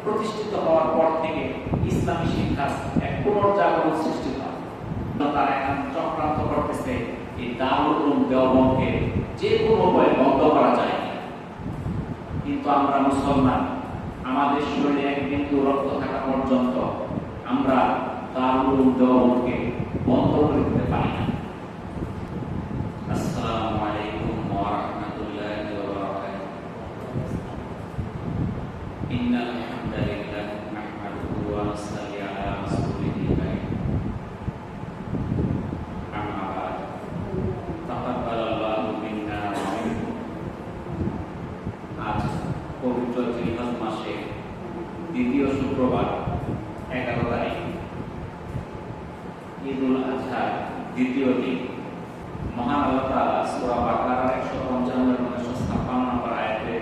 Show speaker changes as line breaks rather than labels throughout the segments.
প্রতিষ্ঠিত হওয়ার পর থেকে ইসলামী শিক্ষার এক পুনর্জাগরণ সৃষ্টি হয়। তারা এখন চক্রান্ত করতেছে এই দারুল উলুম দেওবন্দকে যে কোনো উপায়ে বন্ধ করা যায়। কিন্তু আমরা মুসলমান, আমাদের শরীরে এক বিন্দু রক্ত থাকা পর্যন্ত আমরা দারুল উলুম দেওবন্দকে বন্ধ করে দিতে পারি না। আসসালামু আলাইকুম ওয়া রাহমাতুল্লাহি ওয়া বারাকাতুহু। ইন্নাল হামদালিল্লাহ নাহমাদুহু ওয়া নুসাল্লি আলা রাসূলিল কারীম। আম্মা বা'দ। তাকাব্বালাল্লাহু মিন্না ওয়া মিনকুম। আজ পবিত্র জিলহজ মাসে দ্বিতীয় শুক্রবার 11 তারিখ, ঈদুল আজহার দ্বিতীয় দিন। মহান আল্লাহ তাআলা সূরা বাকারার 155 এবং 156 নম্বর আয়াতে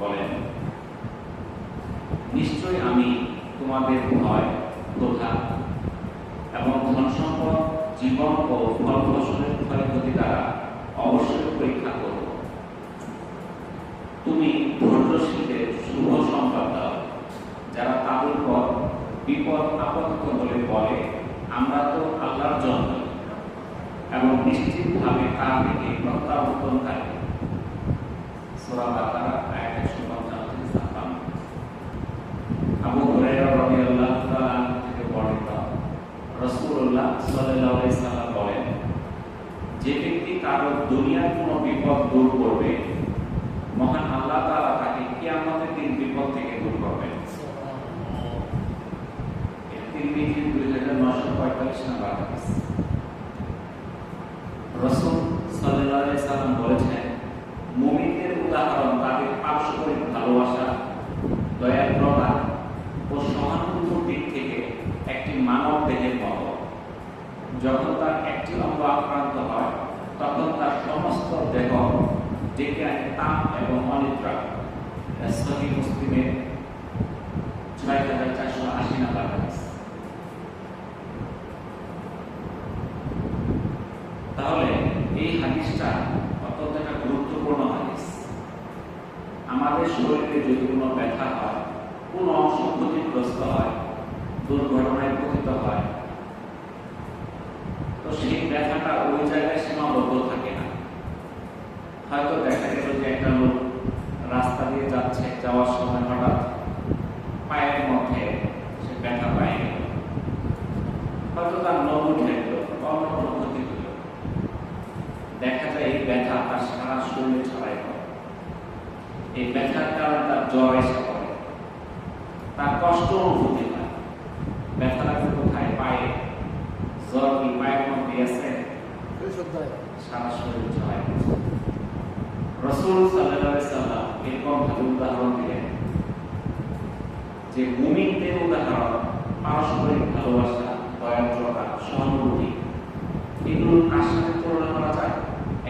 বলেন, নিশ্চয়ই আমি তোমাদের ভয়, ক্রোধা এবং ধন সম্পদ, জীবন ও ফল ফসলের ক্ষয়ক্ষতি দ্বারা অবশ্যই পরীক্ষা করব। তুমি ধৈর্যশীলদের শুভ সংবাদ দাও, যারা তাদের পর বিপদ আপতিত হলে বলে, আমরা তো আল্লাহর জন্য, এবং নিশ্চিতভাবে তার থেকে প্রত্যাবর্তনকারী। সূরা বাকারা আয়াত 155-56। আবু হুরায়রা রাদিয়াল্লাহু তাআলা থেকে বর্ণিত, রাসূলুল্লাহ সাল্লাল্লাহু আলাইহি সাল্লাম বলেন, যে ব্যক্তি কারো দুনিয়ার কোনো বিপদ দূর করবে, মহান আল্লাহ তাআলা তাকে কিয়ামতের দিন বিপদ থেকে দূর করবেন। তিরমিজি 2945 নম্বর হাদিস। রাসূল সাল্লাল্লাহু আলাইহি সাল্লাম বলেছেন, মুমিনদের উদাহরণ তাদের পারস্পরিক ভালোবাসা, দয়াদ্রতা ও সহানুভূতির দিক থেকে একটি মানব দেহের মতো। যখন তার একটি অঙ্গ আক্রান্ত হয়, তখন তার সমস্ত দেহ ডেকে আনে তাপ এবং অনিদ্রা। সহিহ মুসলিমের 6480 নম্বর হাদিস। তাহলে এই হাদিসটা অত্যন্ত একটা গুরুত্বপূর্ণ হাদিস। আমাদের শরীরে যদি কোনো ব্যথা হয়, কোনো অংশ ক্ষতিগ্রস্ত হয়, দুর্ঘটনায় পতিত হয়, তো সেই ব্যথাটা ওই জায়গায় সীমাবদ্ধ থাকে না। হয়তো দেখা গেল যে একটা লোক রাস্তা দিয়ে যাচ্ছে, যাওয়ার সময় হঠাৎ পায়ের মধ্যে সে ব্যথা পায় গেল, হয়তো তার নখ উঠে গেল, অন্য কোনো ক্ষতি হল। দেখা যায় এই ব্যথা তার সারা শরীরে ছড়াই পড়ে। এই ব্যথার কারণে তার জ্বর এসে পড়ে, তার কষ্ট অনুভূতি হয়। ব্যথাটা কোথায়? পায়ে। জ্বর কি পায়ের মধ্যে আছে? সারা শরীরে ছড়াই পড়ে। রাসূল সাল্লাল্লাহু আলাইহি সাল্লাম এরকম ভাবে উদাহরণ দিলেন যে মুমিনদের উদাহরণ পারস্পরিক ভালোবাসা, দয়াদ্রতা, সহানুভূতি, এগুলোর কার সাথে তুলনা করা যায়?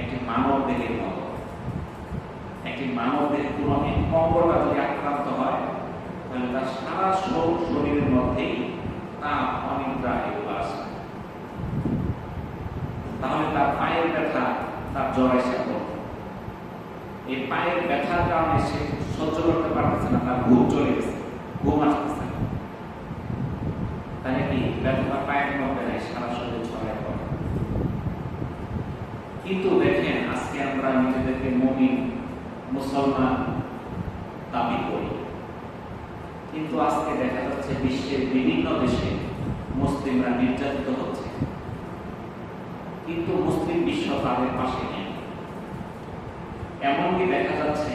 একটি মানব দেহের মতো। একটি মানব দেহের কোনো অঙ্গটা যদি আক্রান্ত হয়, তাহলে তার সারা শরীরের মধ্যেই তাপ, অনিদ্রা এগুলো আসে। তাহলে তার পায়ের ব্যথা, তার জ্বর এসে পড়ে। এই পায়ের ব্যথার কারণে সে সহ্য করতে পারতেছে না, তার ঘুম চলে গেছে, ঘুম আসতেছে না। তাহলে কি ব্যথাটা পায়ের মধ্যে নাই, সারা শরীরে ছড়ায় পড়ে। কিন্তু দেখেন, আজকে আমরা নিজেদেরকে মুমিন, মুসলমান দাবি করি, কিন্তু আজকে দেখা যাচ্ছে বিশ্বের বিভিন্ন দেশে মুসলিমরা নির্যাতিত হচ্ছে, কিন্তু মুসলিম বিশ্ব তাদের পাশে নেই। এমনকি দেখা যাচ্ছে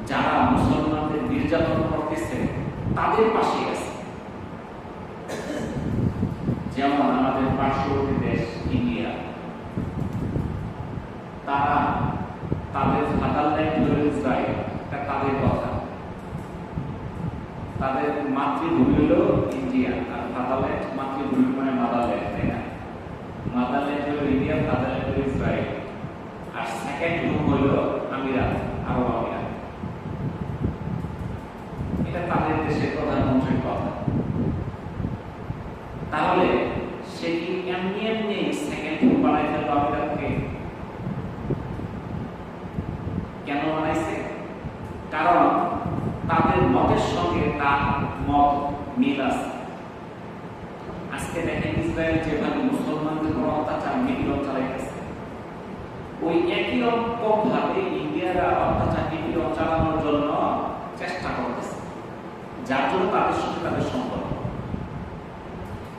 যারা মুসলমানদের নির্যাতন করতেছে তাদের পাশে আছে। যেমন আমাদের পার্শ্ববর্তী দেশ ইন্ডিয়া, তারা তাদের ফাদারল্যান্ড হলো ইসরায়েল, এটা তাদের কথা। তাদের মাতৃভূমি হলো ইন্ডিয়া, আর ফাদারল্যান্ড মাতৃভূমি মানে মাদারল্যান্ড, তাই না? মাদারল্যান্ড হলো ইন্ডিয়া, ফাদারল্যান্ড হলো ইসরায়েল, আর সেকেন্ড হোম হলো আমিরাত, আরব আমিরাত। এটা তাদের দেশের প্রধানমন্ত্রীর কথা। তাহলে সে কি এমনি এমনি সেকেন্ড হোম বানাই ফেললো আমিরাতকে? কেন বানাইছে? কারণ তাদের মতের সঙ্গে তার মত মিল আছে। আজকে দেখেন ইসরায়েল যেভাবে মুসলমানদের উপর অত্যাচার নিপীড়ন চালাইতেছে, ওই একই রকম ভাবে ইন্ডিয়ারা অত্যাচার নিপীড়ন চালানোর জন্য চেষ্টা করতেছে, যার জন্য তাদের সঙ্গে তাদের সম্পর্ক।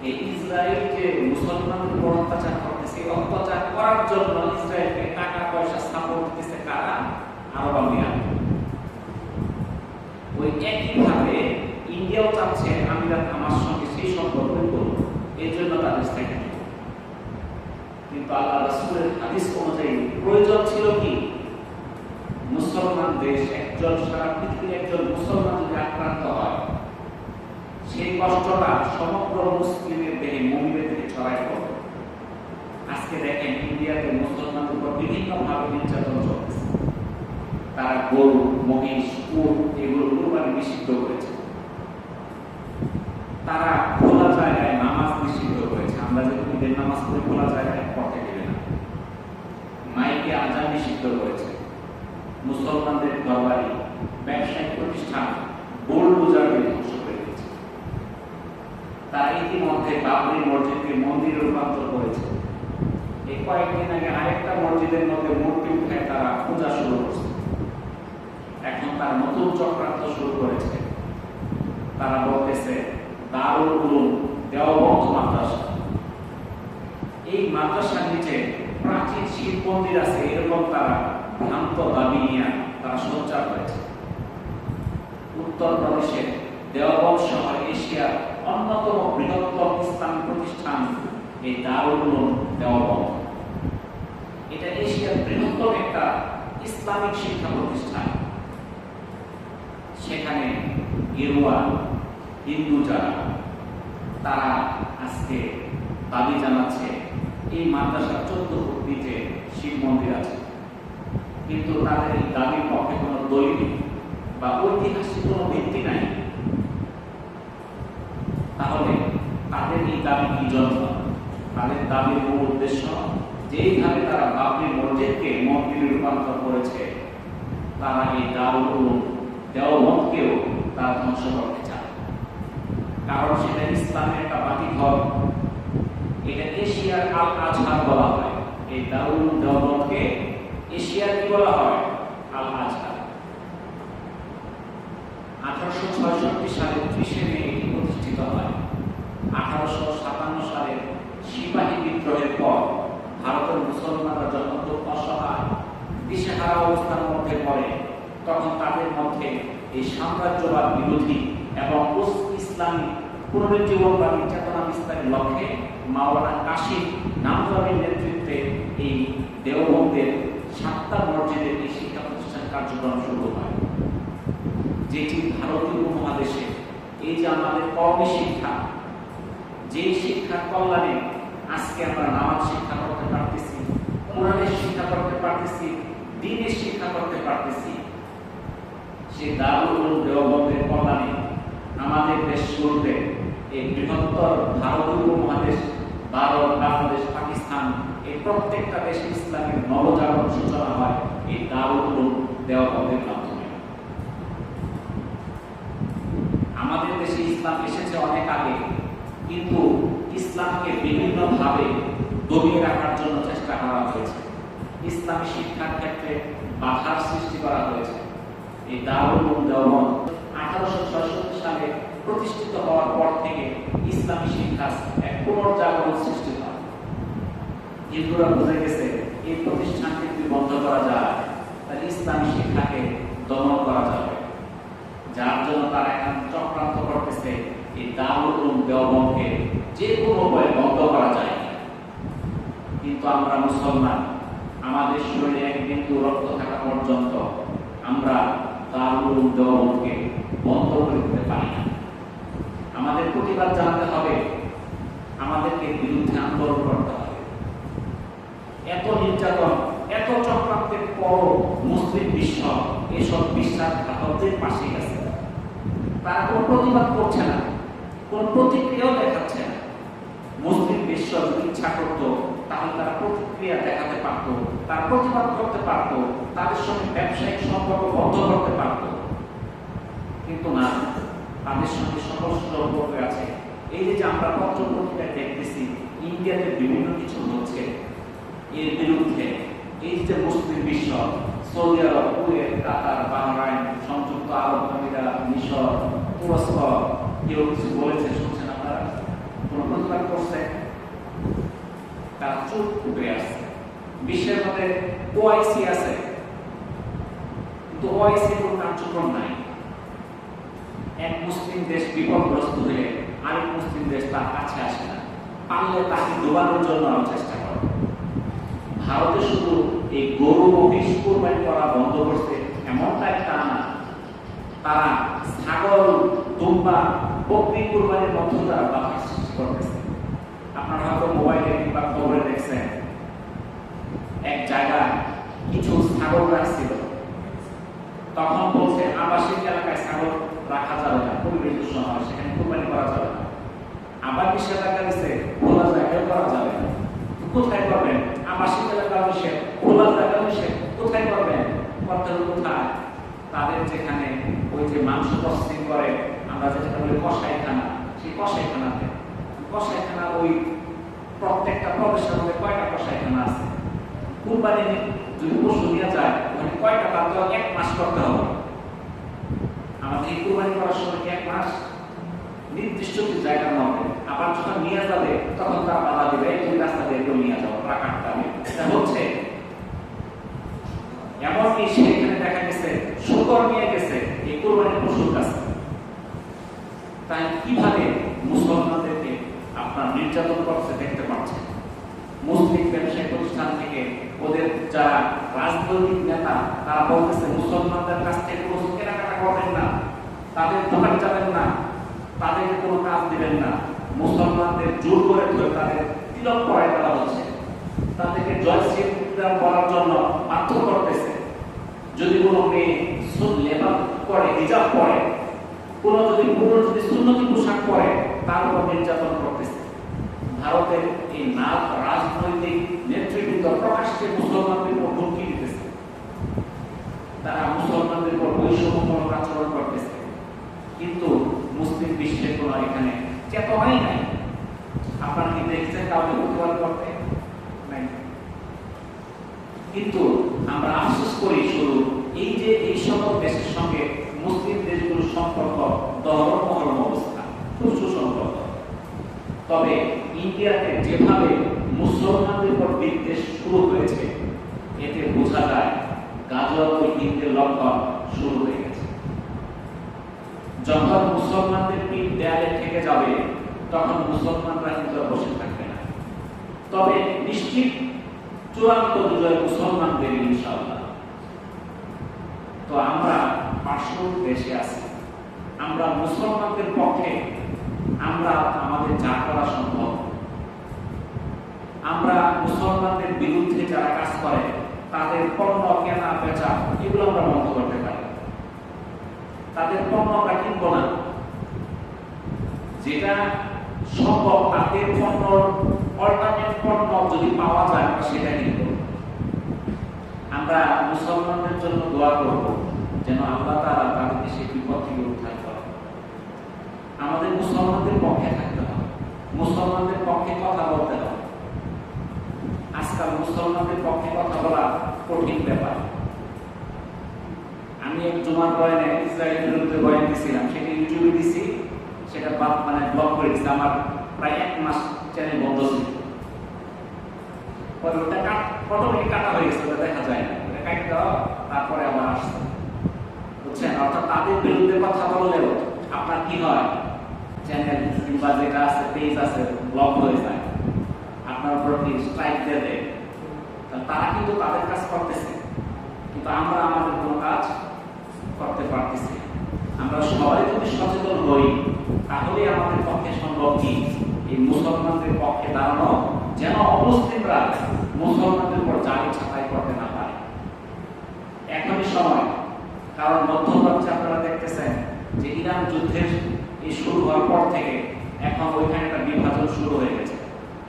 এই ইসরায়েল যে মুসলমানদের উপর অত্যাচার করতেছে, অত্যাচার করার জন্য ইসরায়েলকে টাকা পয়সা সাপোর্ট দিতেছে কারা? আরব আমিরাত। ওই একইভাবে ইন্ডিয়াও চাচ্ছে আমিরাত আমার সঙ্গে সেই সম্পর্ক করুক, এর জন্য তাদের থেকে। কিন্তু আল্লাহ রাসূলের হাদিস অনুযায়ী প্রয়োজন ছিল কি? মুসলমান দেশ একজন, সারা পৃথিবীর একজন মুসলমান যদি আক্রান্ত হয়, সেই কষ্টটা সমগ্র মুসলিমের দেহে, মুমিনের দেহে ছড়ায় পড়ে। আজকে দেখেন ইন্ডিয়াতে মুসলমানদের উপর বিভিন্নভাবে নির্যাতন চলতেছে। তারা গরু, মহিষ, উট এগুলো কুরবানি নিষিদ্ধ করেছে। তারা খোলা জায়গায় নামাজ নিষিদ্ধ করেছে। আমরা যেহেতু ঈদের নামাজ পড়ি খোলা জায়গায় পড়তে দেবে না। মাইকে আজান নিষিদ্ধ করেছে। মুসলমানদের ঘরবাড়ি, ব্যবসায়িক প্রতিষ্ঠান বুলডোজার দিয়ে ধ্বংস করে দিয়েছে। তারা ইতিমধ্যে বাবরি মসজিদকে মন্দিরে রূপান্তর করেছে। এই কয়েকদিন আগে আরেকটা মসজিদের মধ্যে মূর্তি উঠায় তারা পূজা শুরু করছে। এখন তারা নতুন চক্রান্ত শুরু করেছে। তারা বলতেছে দারুল উলুম দেওবন্দ মাদ্রাসা। এই মাদ্রাসার নিচে প্রাচীন শিব মন্দির আছে, এরকম তারা ভ্রান্ত দাবি নিয়ে তারা সঞ্চার করেছে। উত্তরপ্রদেশের দেওবন্দ শহর এশিয়ার অন্যতম বৃহত্তম ইসলামী প্রতিষ্ঠান এই দারুল উলুম দেওবন্দ। এটা এশিয়ার বৃহত্তম একটা ইসলামিক শিক্ষা প্রতিষ্ঠান। সেখানে গেরুয়া হিন্দু যারা, তারা আজকে দাবি জানাচ্ছে এই মাদ্রাসার 14 ফুট নিচে শিব মন্দির আছে। কিন্তু তাদের এই দাবির পক্ষে কোনো দলিল বা ঐতিহাসিক কোনো ভিত্তি নাই। তাহলে তাদের এই দাবি কি জন্য? তাদের দাবির মূল উদ্দেশ্য যেইভাবে তারা বাবরি মসজিদকে মন্দিরে রূপান্তর করেছে, তারা এই দারুল উলুম দেওবন্দকেও তারা ধ্বংস করতে চায়। কারণ সেটা ইসলামের একটা বাকি ঘর। এটা এশিয়ার আল আজহার বলা হয়। এই দারুল উলুম দেওবন্দকে এশিয়ার কি বলা হয়? আল আজহার। 1866 সালে 30 মে এটি প্রতিষ্ঠিত হয়। 1857 সালে সিপাহী বিদ্রোহের পর ভারতের মুসলমানরা যখন খুব অসহায়, দিশেহারা অবস্থার মধ্যে পড়ে, তখন তাদের মধ্যে এই সাম্রাজ্যবাদ বিরোধী এবং ইসলামী পুনরুজ্জীবনবাদী চেতনা বিস্তারের লক্ষ্যে মাওলানা কাশিম নামদানির নেতৃত্বে এই দেওবন্দের 7টা মসজিদের এই শিক্ষা প্রতিষ্ঠান কার্যক্রম শুরু হয়, যেটি ভারতীয় উপমহাদেশে এই যে আমাদের কওমি শিক্ষা, যে শিক্ষার কল্যাণে আজকে আমরা নামাজ শিক্ষা করতে পারতেছি, কোরআনের শিক্ষা করতে পারতেছি, দ্বীনের শিক্ষা করতে পারতেছি, সেই দারুল উলুম দেওবন্দের কল্যাণে আমাদের দেশগুলোতে এই বৃহত্তর ভারতীয় উপমহাদেশ, ভারত, বাংলাদেশ, পাকিস্তান, এই প্রত্যেকটা দেশে ইসলামের নবজাগরণ সূচনা হয় এই দারুল উলুম দেওবন্দের মাধ্যমে। আমাদের দেশে ইসলাম এসেছে অনেক আগে, কিন্তু ইসলামকে বিভিন্নভাবে দমিয়ে রাখার জন্য চেষ্টা করা হয়েছে। ইসলামী শিক্ষার ক্ষেত্রে বাধার সৃষ্টি করা হয়েছে। এই দারুল উলুম দেওবন্দ 1866 সালে প্রতিষ্ঠিত হওয়ার পর থেকে ইসলামী শিক্ষার এক পুনর্জাগরণ সৃষ্টি হয়। হিন্দুরা বুঝে গেছে এই প্রতিষ্ঠানকে যদি বন্ধ করা যায় তাহলে ইসলামী শিক্ষাকে দমন করা যাবে, যার জন্য তারা এখন চক্রান্ত করতেছে এই দারুল উলুম দেওবন্দকে যে কোনো উপায়ে বন্ধ করা যায়। কিন্তু আমরা মুসলমান, আমাদের শরীরে এক বিন্দু রক্ত থাকা পর্যন্ত আমরা দারুল উলুম দেওবন্দকে বন্ধ করে দিতে পারি না। আমাদের প্রতিবাদ জানাতে হবে, আমাদেরকে বিরুদ্ধে আন্দোলন করতে হবে। এত নির্যাতন, এত চক্রান্তের পর মুসলিম বিশ্ব এসব বিশ্বাসঘাতকদের পাশে গেছে। তারা কোনো প্রতিবাদ করছে না, কোনো প্রতিক্রিয়াও দেখাচ্ছে না। মুসলিম বিশ্ব যদি ইচ্ছা করতো তাহলে তারা প্রতিক্রিয়া দেখাতে পারত, তারা প্রতিবাদ করতে পারত, তাদের সঙ্গে ব্যবসায়িক সম্পর্ক বন্ধ করতে পারত। কিন্তু না, তাদের সঙ্গে সকল সম্পর্ক আছে। এই যে আমরা পত্রপত্রিকায় দেখতেছি ইন্ডিয়াতে বিভিন্ন কিছু হচ্ছে, এর বিরুদ্ধে এই যে মুসলিম বিশ্ব, সৌদি আরব, কুয়েত, কাতার, বাহরাইন, সংযুক্ত আরব আমিরাত, মিশর, তুরস্ক, কেউ কিছু বলেছে, শুনছেন আপনারা? কোন প্রতিবাদ করছে? তারা চুপ উঠে আসছে। বিশ্বের মধ্যে ওআইসি আছে, কিন্তু ওআইসি কোনো কার্যক্রম নাই। এক মুসলিম দেশ বিপদগ্রস্ত হলে আরেক মুসলিম দেশ তার কাছে আসে না, পারলে তাকে ডোবানোর জন্য আরো চেষ্টা করে। ভারতে শুধু এই গরু মহিষ কোরবানি করা বন্ধ করছে এমনটা একটা না, তারা ছাগল, দুম্বা, বকরি কোরবানির মধ্যে তারা বাধা সৃষ্টি করতেছে। আপনারা হয়তো মোবাইলে কিংবা খবরে দেখছেন, এক জায়গায় কিছু ছাগল রাখছিল, তখন বলছে আবাসিক এলাকায় ছাগল রাখা যাবে না, পরিবেশ দূষণ হয়, সেখানে কোরবানি করা যাবে না। আবার নিষেধাজ্ঞা দিচ্ছে খোলা জায়গায় করা যাবে না। কোথায় করবেন? আবাসিক এলাকা নিষেধ, খোলা জায়গা নিষেধ, কোথায় করবেন? করতে হবে কোথায়? তাদের যেখানে ওই যে মাংস প্রসেসিং করে, আমরা যেটা বলি কসাইখানা, সেই কসাইখানা ওই প্রত্যেকটা প্রদেশের মধ্যে কয়টা কসাইখানা আছে? কুরবানি যদি পশু নিয়ে যায় ওখানে কয়টা, তার তো 1 মাস করতে হবে। আমাদের এই কুরবানি করার সময় 1 মাস নির্দিষ্ট জায়গার মধ্যে, আবার যখন নিয়ে যাবে তখন তার বাধা দিবে, এই রাস্তা দিয়ে কেউ নিয়ে যাবো, টাকা কাটবে। এটা হচ্ছে এমনকি সেখানে দেখা গেছে শুকর নিয়ে গেছে এই কুরবানির পশুর কাছে। তাই কিভাবে মুসলমানদেরকে আপনার নির্যাতন করছে দেখতে পাচ্ছেন। মুসলিম ব্যবসায়ী প্রতিষ্ঠান থেকে ওদের যারা রাজনৈতিক নেতা, তারা বলতেছে মুসলমানদের কাছ থেকে কোনো কেনাকাটা করবেন না, তাদের দোকান যাবেন না, তাদেরকে কোনো কাজ দিবেন না। মুসলমানদের জোর করে ধরে তাদের তিলক পরায় দেওয়া হচ্ছে, তাদেরকে জয়শ্রী বলার জন্য বাধ্য করতেছে। যদি কোনো মেয়ে লেবাস পরে, হিজাব পরে, কোনো যদি পুরুষ যদি সুন্নতি পোশাক পরে, তার উপর নির্যাতন করতেছে। ভারতের এই রাজনৈতিক নেতৃবৃন্দ প্রকাশ্যে মুসলমানদের উপর হুমকি দিতেছে, তারা মুসলমানদের উপর বৈষম্যমূলক আচরণ করতেছে। কিন্তু মুসলিম বিশ্বের কোনো এখানে চেতনাই নাই। আপনারা কি দেখছেন কাউকে প্রতিবাদ করতে? নাই। কিন্তু আমরা আফসোস করি শুধু এই যে এই সকল দেশের সঙ্গে মুসলিম দেশগুলোর সম্পর্ক দহরম অবস্থা, খুব সুসম্পর্ক। তবে ইন্ডিয়াতে যেভাবে মুসলমানদের উপর বিদ্বেষ শুরু হয়েছে, এতে বোঝা যায় গাজওয়াতুল হিন্দের লক্ষণ শুরু হয়ে গেছে। যখন মুসলমানদের পিঠ দেয়ালে থেকে যাবে, তখন মুসলমানরা কিন্তু বসে থাকবে না। তবে নিশ্চিত চূড়ান্ত বিজয় মুসলমানদের, ইনশাআল্লাহ। তো আমরা পার্শ্ববর্তী দেশে আছি, আমরা মুসলমানদের পক্ষে আমরা আমাদের যা করা সম্ভব, আমরা মুসলমানদের বিরুদ্ধে যারা কাজ করে তাদের পণ্য কেনা বেচা এগুলো আমরা বন্ধ করতে পারি। তাদের পণ্য আমরা কিনবো না, যেটা সম্ভব তাদের পণ্য অল্টারনেট পণ্য যদি পাওয়া যায় আমরা সেটা কিনব। আমরা মুসলমানদের জন্য দোয়া করব যেন আল্লাহ তাআলা তাদেরকে সেই বিপদ থেকে উদ্ধার করেন। আমাদের মুসলমানদের পক্ষে থাকতে হবে, মুসলমানদের পক্ষে কথা বলতে হবে। আজকাল মুসলমানদের পক্ষে কথা বলা কঠিন ব্যাপার। আমি এক জুমার বয়ানে ইসরায়েলের বিরুদ্ধে বয়ান দিয়েছিলাম, সেটা ইউটিউবে দিছি, সেটা ব্লক করে দিচ্ছি। আমার প্রায় 1 মাস চ্যানেল বন্ধ ছিল, পরে ওটা অটোমেটিক কাটা হয়ে গেছে, ওটা দেখা যায় না, ওটা কাটতে দেওয়া, তারপরে আবার আসছে। বুঝছেন? অর্থাৎ তাদের বিরুদ্ধে কথা বললেও আপনার কি হয়, চ্যানেল কিংবা যেটা আছে পেজ আছে ব্লক হয়ে যায়, আপনার উপর কি স্ট্রাইক দিয়ে দেয়। তারা কিন্তু তাদের কাজ করতেছে, কিন্তু আমরা আমাদের কোনো কাজ করতে পারতেছি। আমরা সবাই যদি সচেতন হই, তাহলে আমাদের পক্ষে সম্ভব কি এই মুসলমানদের পক্ষে দাঁড়ানো, যেন অমুসলিমরা মুসলমানদের উপর জালি ছাঁটাই করতে না পারে। এখনই সময়, কারণ মধ্যপ্রাচ্যে আপনারা দেখতেছেন যে ইরান যুদ্ধের এই শুরু হওয়ার পর থেকে এখন ওইখানে একটা বিভাজন শুরু হয়ে গেছে।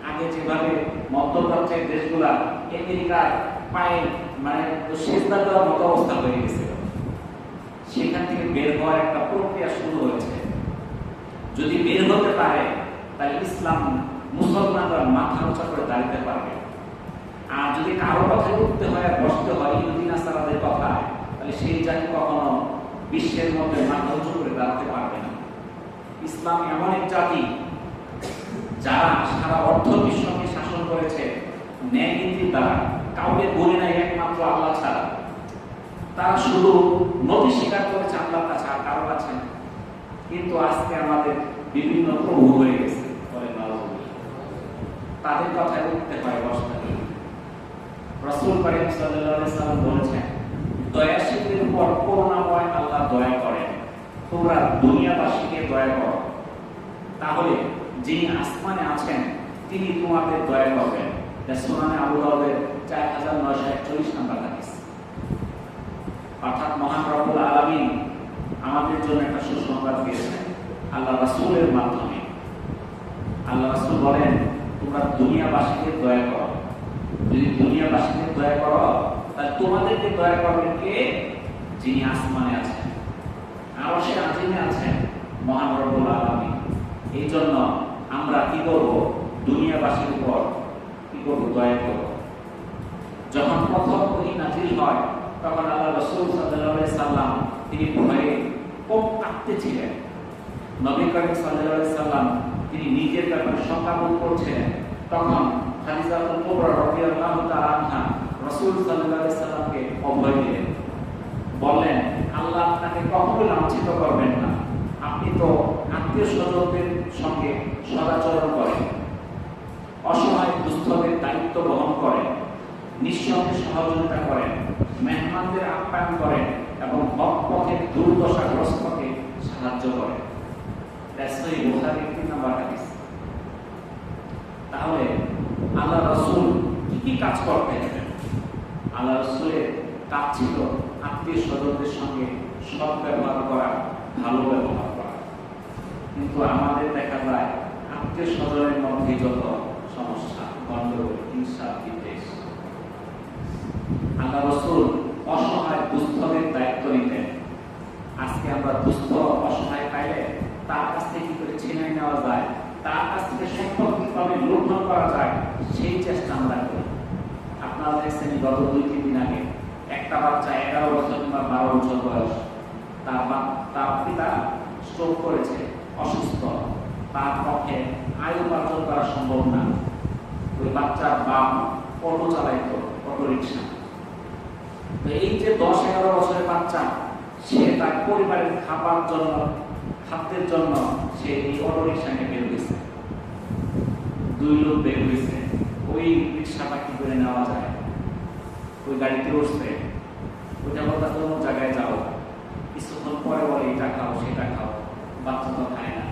আগে যেভাবে মধ্যপ্রাচ্যের দেশগুলা আমেরিকার পায়ে মানে সেজদা দেওয়ার মতো অবস্থা হয়ে গেছিল, সেখান থেকে বের হওয়ার একটা প্রক্রিয়া শুরু হয়েছে। যদি বের হতে পারে তাহলে ইসলাম মুসলমানরা মাথা উঁচা করে দাঁড়াতে পারবে। আর যদি কারো কথায় উঠতে হয় আর বসতে হয় ইহুদি নাসারাদের কথায়, তাহলে সেই জাতি কখনো বিশ্বের মধ্যে মাথা উঁচু করে দাঁড়াতে পারবে না। ইসলাম এমন এক জাতি যারা সারা অর্ধ বিশ্বকে শাসন করেছে ন্যায় নীতির দ্বারা, কাউকে বলে নাই একমাত্র আল্লাহ ছাড়া। তারা শুধু নবী স্বীকার করেছে আল্লাহর কাছে, আর কারো কাছে না। কিন্তু আজকে আমাদের বিভিন্ন প্রভু হয়ে গেছে, তাদের কথায় উঠতে হয়, বসতে হয়। রাসূল করিম সাল্লাল্লাহু আলাইহি সাল্লাম বলেছেন, দয়াশীলদের উপর করুণাময় আল্লাহ দয়া করেন, তোমরা দুনিয়াবাসীকে দয়া করো, তাহলে যিনি আসমানে আছেন তিনি তোমাদের দয়া করবেন। সুনানে আবু দাউদের 4941 নম্বর হাদিস। অর্থাৎ মহান রব্বুল আলামিন আমাদের জন্য একটা সুসংবাদ দিয়েছেন আল্লাহ রাসূলের মাধ্যমে। আল্লাহ রাসূল বলেন, তোমরা দুনিয়াবাসীকে দয়া করো। যদি দুনিয়াবাসীকে দয়া করো তাহলে তোমাদেরকে দয়া করবেন কে? যিনি আসমানে আছেন, আরশে আজিমে আছেন, মহান রব্বুল আলামিন। এই জন্য আমরা কি করব? দুনিয়াবাসীর উপর কি করব? দয়া করব। যখন প্রথম ওহী নাযিল হয় তখন আল্লাহ রাসূল সাল্লাল্লাহু আলাইহি সাল্লাম তিনি ভয়ে খুব কাঁপতেছিলেন। নবী করিম সাল্লাল্লাহু আলাইহি সাল্লাম তিনি নিজের ব্যাপারে শঙ্কা বোধ করছিলেন। তখন খাদিজাতুল কুবরা রাদিয়াল্লাহু তাআলা আনহা রাসূল সাল্লাল্লাহু আলাইহি সাল্লামকে অভয় দিলেন, বললেন, আল্লাহ আপনাকে কখনো লাঞ্ছিত করবেন না। আপনি তো আত্মীয় স্বজনদের সঙ্গে সদাচরণ করেন, অসহায় দুস্থদের দায়িত্ব বহন করেন, নিঃস্বকে সহযোগিতা করেন, মেহমানদের আপ্যায়ন করেন এবং হক পথে দুর্দশাগ্রস্তকে সাহায্য করেন। সহিহ বুখারীর 3 নম্বর হাদিস। তাহলে আল্লাহ রাসূল কি কাজ করতেন? আল্লাহ রাসূলের কাজ ছিল আত্মীয় স্বজনদের সঙ্গে সৎ ব্যবহার করা, ভালো ব্যবহার করা। কিন্তু আমাদের দেখা যায় আত্মীয় স্বজনের মধ্যে যত সমস্যা, গন্ডগোল, হিংসা, বিদ্বেষ। আল্লাহ রাসূল অসহায় দুস্থদের দায়িত্ব নিতেন। আজকে আমরা দুস্থ অসহায় পাইলে তার কাছ থেকে কি করে ছিনিয়ে নেওয়া যায়, তার কাছ থেকে সম্পদ কিভাবে লুণ্ঠন করা যায়, সেই চেষ্টা আমরা করি। আপনারা দেখছেন গত 2-3 দিন আগে একটা বাচ্চা 11 বছর কিংবা 12 বছর বয়স, তার পিতা স্ট্রোক করেছে, অসুস্থ, তার পক্ষে আয় উপার্জন করা সম্ভব না। ওই বাচ্চার বাপ অটো চালাইতো, অটো রিক্সা। এই যে 10-11 বছরের বাচ্চা, সে তার পরিবারের খাদ্যের জন্য সে এই অটো রিক্সাকে বের হয়েছে। 2 লোক বের হয়েছে, ওই রিক্সাটা কি করে নেওয়া যায়, ওই গাড়িতে উঠছে, ওইটা বলতে কোনো জায়গায় যাও, কিছুক্ষণ পরে বলে এটা খাও সেটা খাও, বাচ্চা তো খায় না।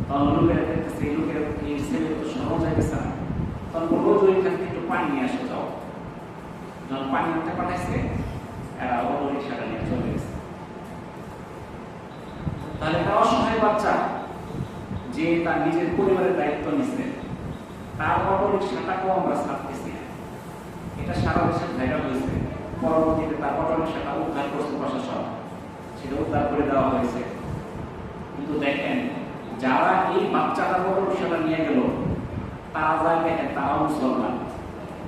তখন লোকেরা দেখতেছে এই লোকের এই ছেলে তো সহজ হয়ে গেছে না, তখন রোজ ওইখান থেকে একটু পানি নিয়ে আসো যাও। যখন পানি আনতে পাঠাইছে, এরা অটো রিক্সাটা নিয়ে চলে গেছে। তাহলে একটা অসহায় বাচ্চা যে তার নিজের পরিবারের দায়িত্ব নিচ্ছে, তার অটো রিক্সাটাকেও আমরা ছাড়তেছি না। এটা সারা দেশে ভাইরাল হয়েছে। পরবর্তীতে তার অটো রিক্সাটা উদ্ধার করছে প্রশাসন, সেটা উদ্ধার করে দেওয়া হয়েছে। কিন্তু দেখেন, যারা এই বাচ্চাটার অটো রিক্সাটা নিয়ে গেল, তারা যায় দেখেন তারাও মুসলমান,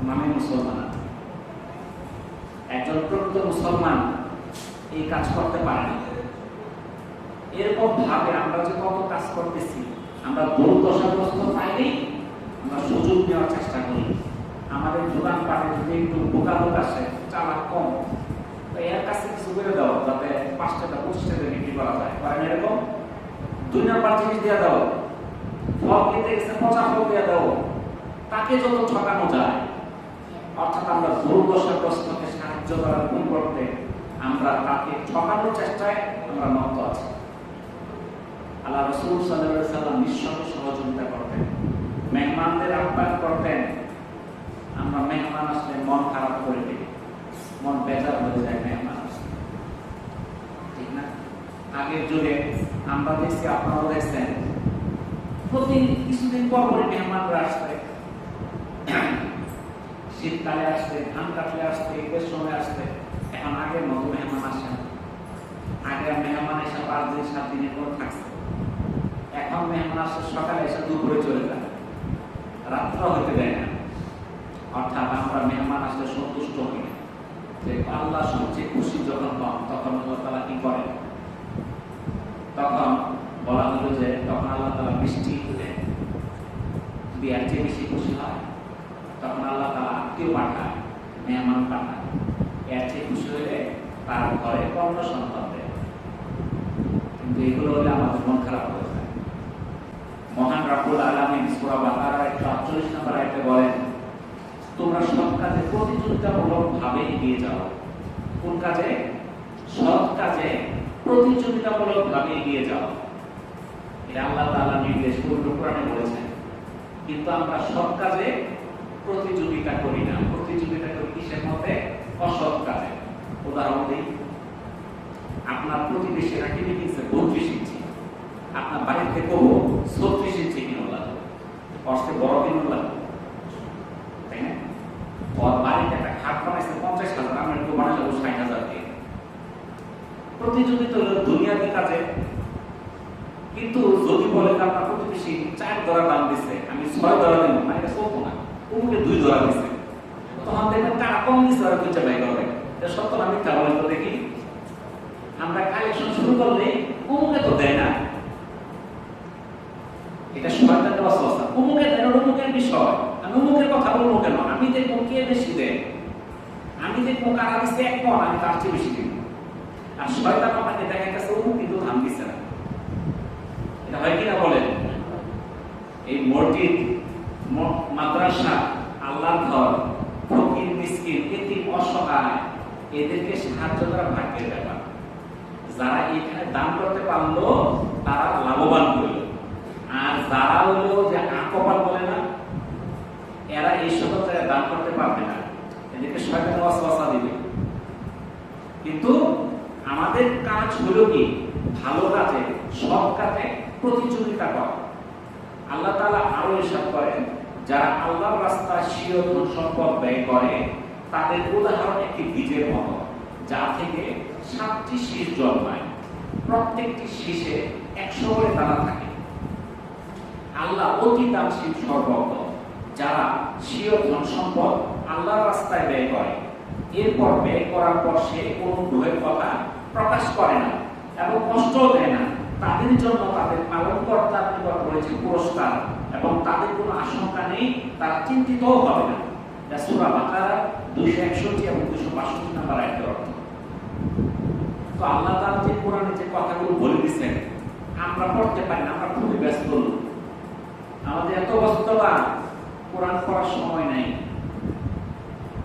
নামে মুসলমান। একজন প্রকৃত মুসলমান এই কাজ করতে পারেনি। এরকম ভাবে আমরা যে কত কাজ করতেছি, আমরা দুর্দশাগ্রস্ত পাইলেই আমরা সুযোগ নেওয়ার চেষ্টা করি। আমাদের দোকান পাটে যদি একটু বোকা লোক আসে, চালাক কম, তো এর কাছে কিছু করে দাও, যাতে 5 টাকা 25 টাকা বিক্রি করা যায়। কারণ এরকম 2 নাম্বার জিনিস দিয়ে দাও, ফল খেতে গেছে পচা ফল দিয়ে দাও, তাকে যত ঠকানো যায়। অর্থাৎ আমরা দুর্দশাগ্রস্তকে সাহায্য করার পরিবর্তে আমরা তাকে ঠকানোর চেষ্টায় আমরা নত আছি। আল্লাহ রাসূল সাল্লাল্লাহু আলাইহি সাল্লাম নিঃস্বার্থ সহযোগিতা করতেন, মেহমানদের আপ্যায়ন করতেন। আমরা মেহমান আসলে মন খারাপ করে দিই, মন বেজার হয়ে যায় মেহমান আসলে, ঠিক না? আগের যুগে আমরা দেখছি, আপনারাও দেখছেন, প্রতি কিছুদিন পর পরে মেহমানরা আসতে, শীতকালে আসতে, ধান কাটলে আসতে, ঈদের সময় আসতে। এখন আগের মতো মেহমান আসেন। আগে মেহমান এসে 5 দিন 7 দিনের পর থাকছে, এখন মেহমান আসে সকালে এসে দুপুরে চলে যায়, রাত্র হইতে দেয় না। অর্থাৎ আমরা মেহমান আসলে সন্তুষ্ট হই না। যে আল্লাহ সবচেয়ে খুশি যখন হন তখন আল্লাহ তাআলা কি করেন? তখন বলা হলো যে তখন আল্লাহ তাআলা বৃষ্টি দেন, যদি এর চেয়ে বেশি খুশি হয় তখন আল্লাহ তাআলা আত্মীয় পাঠায়, মেহমান পাঠায়। এর চেয়ে খুশি হলে তার ঘরে কর্ণ সন্তান দেয়। কিন্তু এগুলো হলে আমাদের মন খারাপ হয়ে যায়। মহান রব্বুল আলামিন সূরা বাকারার 148 নম্বর আয়াতে বলেন, তোমরা সৎ কাজে প্রতিযোগিতামূলক ভাবে এগিয়ে যাও। কোন কাজে? সৎ কাজে প্রতিযোগিতামূলক ভাবে এগিয়ে যাও। এটা আল্লাহ তাআলা নির্দেশ পবিত্র কোরআনে বলেছেন। কিন্তু আমরা সৎ কাজে প্রতিযোগিতা করি না। প্রতিযোগিতা করি কিসের মধ্যে? অসৎ কাজে। উদাহরণ দিই, আপনার প্রতিবেশীরা কিনে কিনছে 32 ইঞ্চি, আপনার বাড়িতে কবো 36 ইঞ্চি কিনে লাগবে, কষ্টে বড় কিনে লাগবে, তাই না? ওর বাড়িতে একটা খাট বানাইছে 50,000, আমরা একটু বানাইলাম 60,000 দিয়ে। প্রতিযোগিতা হলো দুনিয়াবি কাজে। কিন্তু যদি বলে যে আপনার প্রতিবেশী 4 দরা দাম দিচ্ছে, আমি 6 দরা দিব, মানে এটা চলতো না, ওকে 2 দরা দিচ্ছে, তখন দেখবেন টাকা কম দিচ্ছে আর 2টা ভাই করবে। এটা সত্য না মিথ্যা বলেন তো দেখি? আমরা কালেকশন শুরু করলে অমুকে তো দেয় না, এটা শয়তানের ওয়াসওয়াসা। অমুকে দেয় না, অমুকের বিষয়, আমি অমুকের কথা বলবো কেন? আমি দেখবো কে বেশি দেয়, আমি দেখবো কারা দিচ্ছে 1 মণ, আমি তার চেয়ে বেশি দিব। আর শয়তান আপনাকে দেখাইতেছে অমুক কিন্তু ধান দিচ্ছে না। এটা হয় কিনা বলেন? এই মসজিদ, মাদ্রাসা, আল্লাহর ঘর, ফকির মিসকিন, এতিম, অসহায়, এদেরকে সাহায্য করা ভাগ্যের ব্যাপার। যারা এখানে দান করতে পারলো তারা লাভবান হইল। আর যারা হলো যে আকপাল বলে না, এরা এই সকল জায়গায় দান করতে পারবে না, এদেরকে শয়তান ওয়াসওয়াসা দিবে। কিন্তু আমাদের কাজ হলো কি? ভালো কাজে, সৎ কাজে প্রতিযোগিতা করা। আল্লাহ তাআলা আরো ইরশাদ করেন, যারা আল্লাহর রাস্তায় স্বীয় ধন সম্পদ ব্যয় করে তাদের উদাহরণ একটি বীজের মতো, যা থেকে 7টি শীষ জন্মায়, প্রত্যেকটি শীষে 100 করে দানা থাকে। আল্লাহ অতি দানশীল সর্বজ্ঞ। যারা স্বীয় ধন সম্পদ আল্লাহর রাস্তায় ব্যয় করে, এরপর ব্যয় করার পর সে কোনো গ্রহের কথা প্রকাশ করে না এবং কষ্টও দেয় না, তাদের জন্য তাদের পালনকর্তার নিকট রয়েছে পুরস্কার এবং তাদের কোনো আশঙ্কা নেই, তারা চিন্তিতও হবে না। এটা সূরা বাকারা 261 এবং 262 নম্বর আয়াতের অর্থ। তো আল্লাহ তাআলা যে কোরআনে যে কথাগুলো বলে দিয়েছেন আমরা পড়তে পারি না, আমরা খুবই ব্যস্ত লোক, আমাদের এত ব্যস্ততা, কোরআন পড়ার সময় নাই,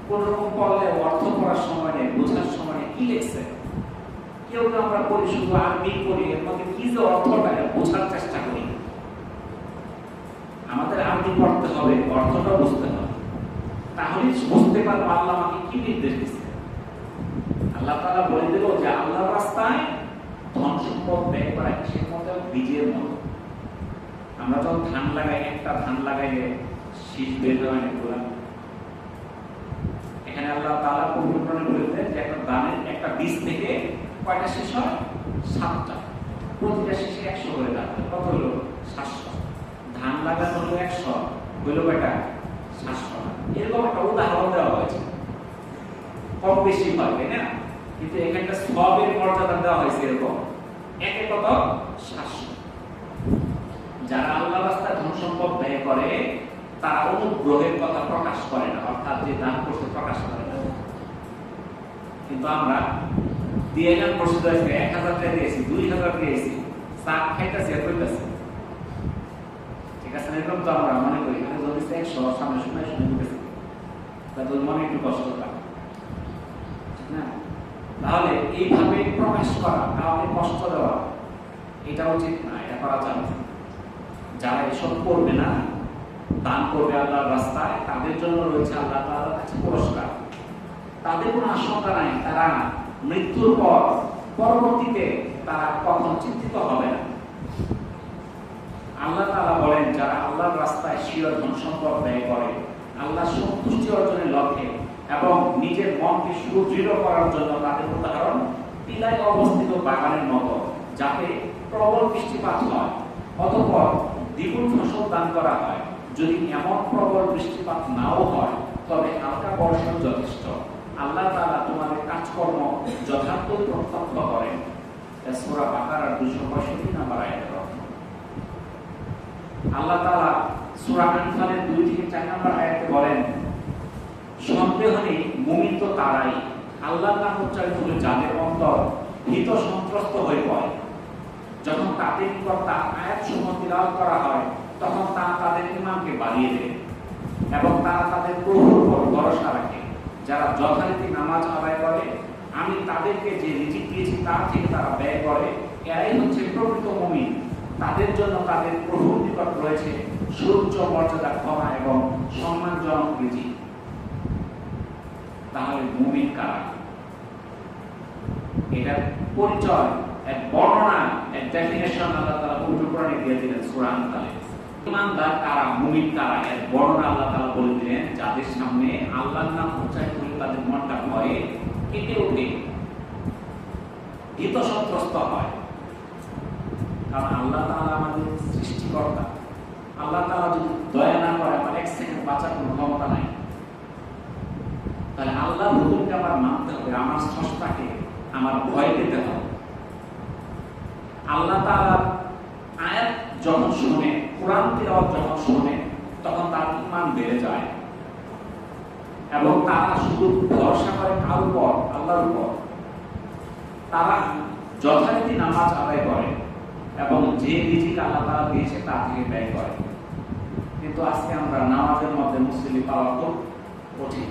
কোন রকম পড়লে অর্থ পড়ার সময় নেই, বোঝার সময় নেই, কি লিখছে। কেউ তো আমরা পড়ি শুধু আরবি পড়ি, এর মধ্যে কি যে অর্থটা বোঝার চেষ্টা করি। আমাদের আরবি পড়তে হবে, অর্থটা বুঝতে হবে, তাহলে বুঝতে পারবো আল্লাহ আমাকে কি নির্দেশ দিচ্ছে। আল্লাহ তাআলা বলে দিল যে আল্লাহর রাস্তায় ধন সম্পদ ব্যয় করা কিসের মতো? বীজের মতো। আমরা যখন ধান লাগাই, একটা ধান লাগাইলে শীষ বের হয় না পুরা। এখানে আল্লাহ তাআলা পবিত্র বলেছেন যে একটা ধানের একটা বীজ থেকে কয়টা শীষ হয়? 7টা। প্রতিটা শীষে 100 করে দাম। কত হলো? 700। ধান লাগানো হলো 100, হলো কয়টা? 700। এরকম একটা উদাহরণ দেওয়া হয়েছে, কম বেশি হয়, তাই না? কিন্তু এখানটা সবের মর্যাদা দেওয়া হয়েছে এরকম, একে কত? 700। যারা আল্লাহর রাস্তায় ধন সম্পদ ব্যয় করে তারা অনুগ্রহের কথা প্রকাশ করে না, অর্থাৎ যে দান করতে প্রকাশ করে না। কিন্তু আমরা দিয়ে গেলাম প্রসিদ্ধ হয়েছে, 1000 টাকা দিয়েছি, 2000 দিয়েছি, চাপ খাইতেছি, কইতেছি, ঠিক আছে? এরকম তো আমরা মনে করি, এখানে যদি 100 সামনে শুনে দিতেছি, তাদের মনে একটু কষ্ট পায় না? তাহলে এইভাবে প্রকাশ করা, কাউকে কষ্ট দেওয়া, এটা উচিত না, এটা করা যাবে না। যারা এসব করবে না, দান করবে আল্লাহর রাস্তায়, তাদের জন্য রয়েছে আল্লাহ তাআলার কাছে পুরস্কার। তাদের কোনো আশঙ্কা নাই, তারা মৃত্যুর পর পরবর্তীতে তারা কখনো চিন্তিত হবে না। আল্লাহ তাআলা বলেন, যারা আল্লাহর রাস্তায় স্বীয় ধন সম্পদ ব্যয় করে আল্লাহ সন্তুষ্টি অর্জনের লক্ষ্যে এবং নিজের মনকে সুদৃঢ় করার জন্য, তাদের উদাহরণ টিলায় অবস্থিত বাগানের মতো, যাতে প্রবল বৃষ্টিপাত হয়, অতঃপর দ্বিগুণ ফসল দান করা হয়। যদি এমন প্রবল বৃষ্টিপাত নাও হয়, তবে হালকা বর্ষণ যথেষ্ট। আল্লাহ তাআলা তোমাদের কাজকর্ম যথার্থ প্রত্যক্ষ করেন। সূরা বাকারার 265 নম্বর আয়াতের অর্থ। আল্লাহ তাআলা সূরা আনফালের 2 থেকে 4 নম্বর আয়াতে বলেন, সন্দেহ নেই মুমিন তো তারাই আল্লাহর নাম উচ্চারিত হলে যাদের অন্তর ভীত সন্ত্রস্ত হয়ে পড়ে। যখন তাদের নিকট তার আয়াতসমূহ তিলাওয়াত করা হয়, তখন তারা তাদের ঈমানকে বাড়িয়ে দেয় এবং তারা তাদের প্রভুর উপর ভরসা রাখে। যারা যথারীতি নামাজ আদায় করে, আমি তাদেরকে যে রিজিক দিয়েছি তার থেকে তারা ব্যয় করে, এরাই হচ্ছে প্রকৃত মুমিন। তাদের জন্য তাদের প্রভুর নিকট রয়েছে সুউচ্চ মর্যাদা, ক্ষমা এবং সম্মানজনক রিজিক। তাহলে মুমিন কারা? এটার পরিচয়, এক বর্ণনা, এক ডেফিনেশন আল্লাহ তাআলা পবিত্র কোরআনে দিয়ে দিলেন সূরা আনফালে। ঈমানদার কারা, মুমিন কারা, এর বর্ণনা আল্লাহ তাআলা বলে দিলেন, যাদের সামনে আল্লাহর নাম উচ্চারিত হলে তাদের মনটা ভয়ে কেঁপে ওঠে, ভীত সন্ত্রস্ত হয়। কারণ আল্লাহ তাআলা আমাদের সৃষ্টিকর্তা। আল্লাহ তাআলা যদি দয়া না করে, আমার এক সেকেন্ড বাঁচার কোনো ক্ষমতা নাই। তাহলে আল্লাহর হুকুমকে আমার মানতে হবে, আমার স্রষ্টাকে আমার ভয় পেতে হবে। আল্লাহ তাআলার আয়াত যখন শুনে, কোরআন তিলাওয়াত যখন শুনে, তখন তার ঈমান বেড়ে যায় এবং তারা শুধু ভরসা করে কার উপর? আল্লাহর উপর। তারা যথারীতি নামাজ আদায় করে এবং যে রিজিক আল্লাহ তাআলা দিয়েছে তা থেকে ব্যয় করে। কিন্তু আজকে আমরা নামাজের মধ্যে মুসল্লি পাওয়া খুব কঠিন।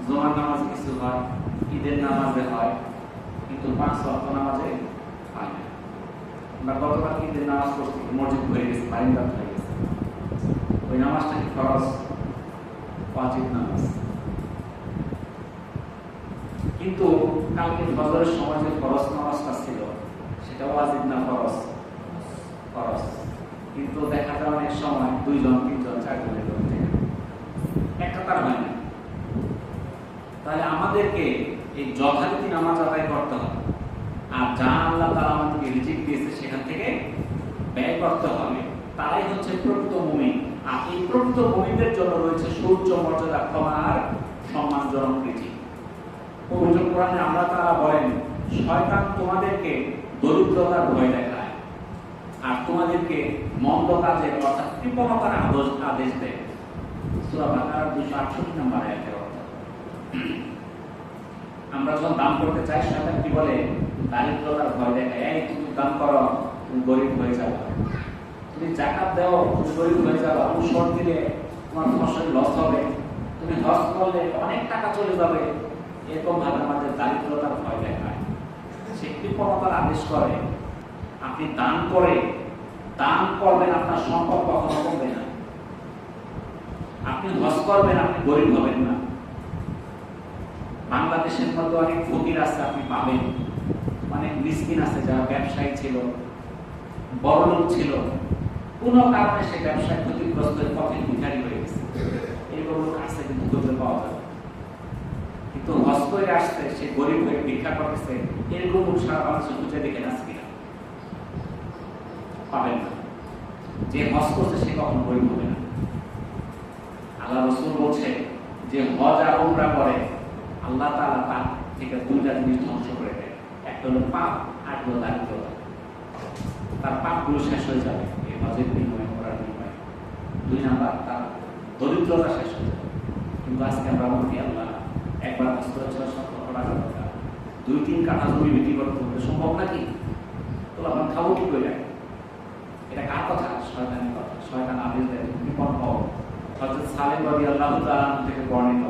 জুমার নামাজ কিছু হয়, ঈদের নামাজে হয়, কিন্তু 5 ওয়াক্ত নামাজে হয় না। আমরা গতকাল ঈদের নামাজ পড়ছি, মসজিদ হয়ে গেছে, বারিন্দাত হয়ে গেছে। ওই নামাজটা কি ফরজ? ওয়াজিব নামাজ। কিন্তু কালকে ফজরের সময় যে ফরজ নামাজটা ছিল, সেটা ওয়াজিব না ফরজ? ফরজ। কিন্তু দেখা যায় অনেক সময় 2 জন 3 জন 4 জনের মধ্যে একটা তার হয় না। তাহলে আমাদেরকে এই যথারীতি নামাজ আদায় করতে হবে, আর যা আল্লাহ তাআলা আমাদেরকে রিজিক দিয়েছে সেখান থেকে ব্যয় করতে হবে। তারাই হচ্ছে প্রকৃত মুমিন। আর এই প্রকৃত মুমিনদের জন্য রয়েছে সুউচ্চ মর্যাদা, ক্ষমা আর সম্মানজনক রিজিক। পবিত্র কোরআনে আল্লাহ তাআলা বলেন, শয়তান তোমাদেরকে দরিদ্রতার ভয় দেখায় আর তোমাদেরকে মন্দ কাজের অর্থাৎ কৃপণতার আদেশ দেয়। সূরা বাকারার 268 নম্বর আয়াতের অর্থ। আমরা যখন দান করতে চাই, শয়তান কি বলে? দারিদ্রতার ভয় দেখায়। এই তুমি দান করো, তুমি গরিব হয়ে যাবে। তুমি যাকাত দাও, তুমি গরিব হয়ে যাবে। অনুসর দিলে তোমার ফসল লস হবে। তুমি হজ করলে অনেক টাকা চলে যাবে। এরকম ভাবে আমাদের দারিদ্রতার ভয় দেখায়। সে কৃপণতার আদেশ করে। আপনি দান করে, দান করবেন, আপনার সম্পদ কখনো কমবে না। আপনি হজ করবেন, আপনি গরিব হবেন না। বাংলাদেশের মধ্যে অনেক ফকির আছে, আপনি পাবেন। অনেক মিসকিন আছে যারা ব্যবসায়ী ছিল, বড় লোক ছিল, কোনো কারণে সে ব্যবসায় ক্ষতিগ্রস্ত হয়ে পথে ভিখারি হয়ে গেছে। এরকম লোক আছে, কিন্তু খুঁজে পাওয়া যায়। কিন্তু হজ করে আসছে, সে গরিব হয়ে ভিক্ষা করতেছে, এরকম লোক সারা বাংলাদেশে খুঁজে দেখে আসবে না, পাবেন না। যে হজ করছে সে কখনো গরিব হবে না। আল্লাহ রাসূল বলছে যে হজ আর উমরা করে, আল্লাহ তাআলা তার থেকে 2টা জিনিস ধ্বংস করে দেয়। একটা হলো পাপ, আর হলো দারিদ্রতা। তার পাপগুলো শেষ হয়ে যাবে এই হজের বিনিময়ে, উমরার বিনিময়ে। 2 নাম্বার, তার দরিদ্রতা শেষ হয়ে যাবে। কিন্তু আজকে আমরা বলি, আল্লাহ একবার হজ করে চলে 70 টাকা দরকার, 2-3 কাঠা জমি বিক্রি করতে হবে, সম্ভব নাকি? তো আমরা খাবো কি করে? এটা কার কথা? শয়তানের কথা। শয়তান আদেশ দেয়, তুমি কোন হও। হযরত সালেম রাদিয়াল্লাহু তাআলা থেকে বর্ণিত,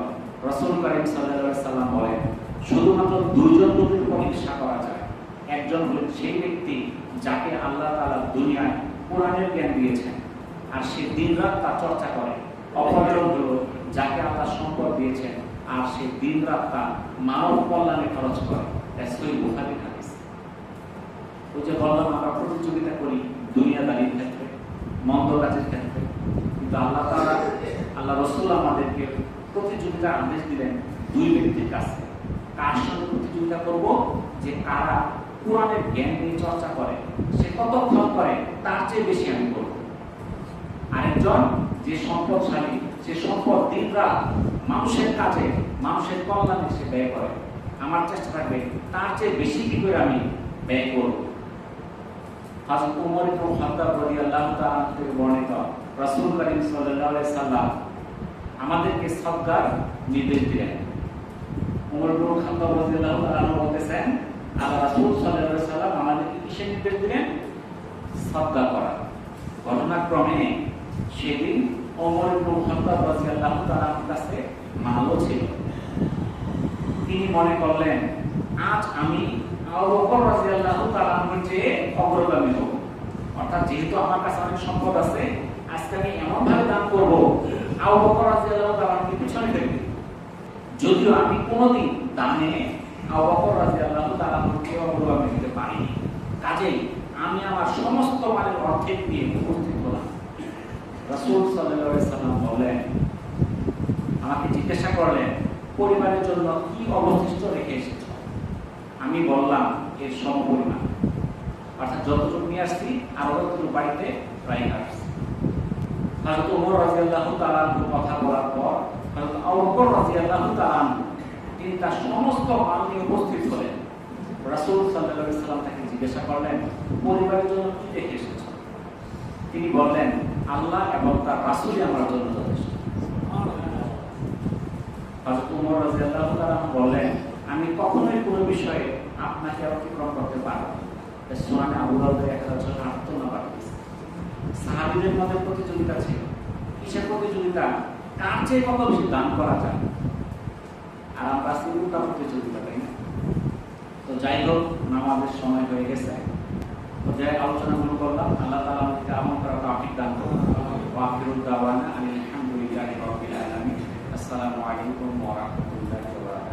রাসূল করিম সাল্লাল্লাহু আলাইহি সাল্লাম বলেন, শুধুমাত্র 2 জন লোকের উপর ঈর্ষা করা যায়। একজন হলেন সেই ব্যক্তি যাকে আল্লাহ তাআলা দুনিয়ায় কোরআনের জ্ঞান দিয়েছেন আর সে দিনরাত তা চর্চা করে। অপরজন হলো যাকে আল্লাহ সম্পদ দিয়েছেন আর সে দিনরাত তা মানব কল্যাণে খরচ করে। সহিহ বুখারীর হাদিস। ওই যে বললাম, আমরা প্রতিযোগিতা করি দুনিয়াদারির ক্ষেত্রে, মন্দ কাজের ক্ষেত্রে, কিন্তু আল্লাহ তাআলা, আল্লাহ রাসূল আমাদেরকে প্রতিযোগিতার আদেশ দিলেন 2 ব্যক্তির কাছে। কার সঙ্গে প্রতিযোগিতা করব, যে কারা কোরআনের জ্ঞান নিয়ে চর্চা করে, সে কতক্ষণ করে তার চেয়ে বেশি আমি করব। আরেকজন যে সম্পদশালী, সে সম্পদ দিনরাত মানুষের কাজে, মানুষের কল্যাণে সে ব্যয় করে, আমার চেষ্টা থাকবে তার চেয়ে বেশি কি করে আমি ব্যয় করব। হযরত ওমর ইবনে খাত্তাব রাদিয়াল্লাহু তাআলা থেকে বর্ণিত, রাসূল করিম সাল্লাল্লাহু আলাইহি সাল্লাম আমাদেরকে সদকার নির্দেশ দিলেন। ওমর ইবনে খাত্তাব রাদিয়াল্লাহু তাআলা বলতেছেন, আল্লাহ রাসূল সাল্লাল্লাহু আলাইহি সাল্লাম আমাদেরকে কিসের নির্দেশ দিলেন? সদকা করা। ঘটনাক্রমে সেদিন ওমর ইবনে খাত্তাব রাদিয়াল্লাহু তাআলার কাছে মালও ছিল। তিনি মনে করলেন, আজ আমি আবু বকর রাদিয়াল্লাহু তাআলার চেয়ে অগ্রগামী হব। অর্থাৎ যেহেতু আমার কাছে অনেক সম্পদ আছে, আজকে আমি এমন ভাবে দান করব আবু বকর রাদিয়াল্লাহু তাআলাকে পিছনে ফেলবে। যদিও আমি কোনোদিন দানে আবু বকর রাদিয়াল্লাহু তাআলার চেয়ে অগ্রগামী হতে পারিনি, কাজেই আমি আমার সমস্ত মালের অর্ধেক দিয়ে উপস্থিত হলাম। রাসূল সাল্লাল্লাহু আলাইহি সাল্লাম বললেন, আমাকে জিজ্ঞাসা করলেন, পরিবারের জন্য কি অবশিষ্ট রেখে এসেছ? আমি বললাম, এর সমপরিমাণ, অর্থাৎ যতটুকু নিয়ে আসছি আর ততটুকু বাড়িতে প্রায় আসছি। হযরত ওমর রাদিয়াল্লাহু তাআলা কথা বলার পর হযরত আবু বকর রাদিয়াল্লাহু তাআলা তিনি তার সমস্ত মাল নিয়ে উপস্থিত হলেন। রাসূল সাল্লাল্লাহু আলাইহি সাল্লাম তাকে জিজ্ঞাসা করলেন, পরিবারের জন্য কি রেখে এসেছ? তিনি বললেন, আল্লাহ এবং তার রাসূলই আমার জন্য যথেষ্ট। হযরত ওমর রাদিয়াল্লাহু তাআলা বললেন, আমি কখনোই কোনো বিষয়ে আপনাকে অতিক্রম করতে পারবো না। সুনানে আবু দাউদের 1058 নম্বর হাদিস। সাহাবীদের মধ্যে প্রতিযোগিতা ছিল। কিসের প্রতিযোগিতা? কার চেয়ে কত বেশি দান করা যায়। আর আমরা সিলুকা প্রতিযোগিতা, তাই না? তো যাই হোক, নামাজের সময় হয়ে গেছে। তো যে আলোচনাগুলো করলাম, আল্লাহ তাআলা আমাদেরকে আমল করার তৌফিক দান করুন। ওয়া আখিরু দাওয়ানা আলহামদুলিল্লাহি রাব্বিল আলামিন। আসসালামু আলাইকুম ওয়া রাহমাতুল্লাহি ওয়া বারাকাতুহু।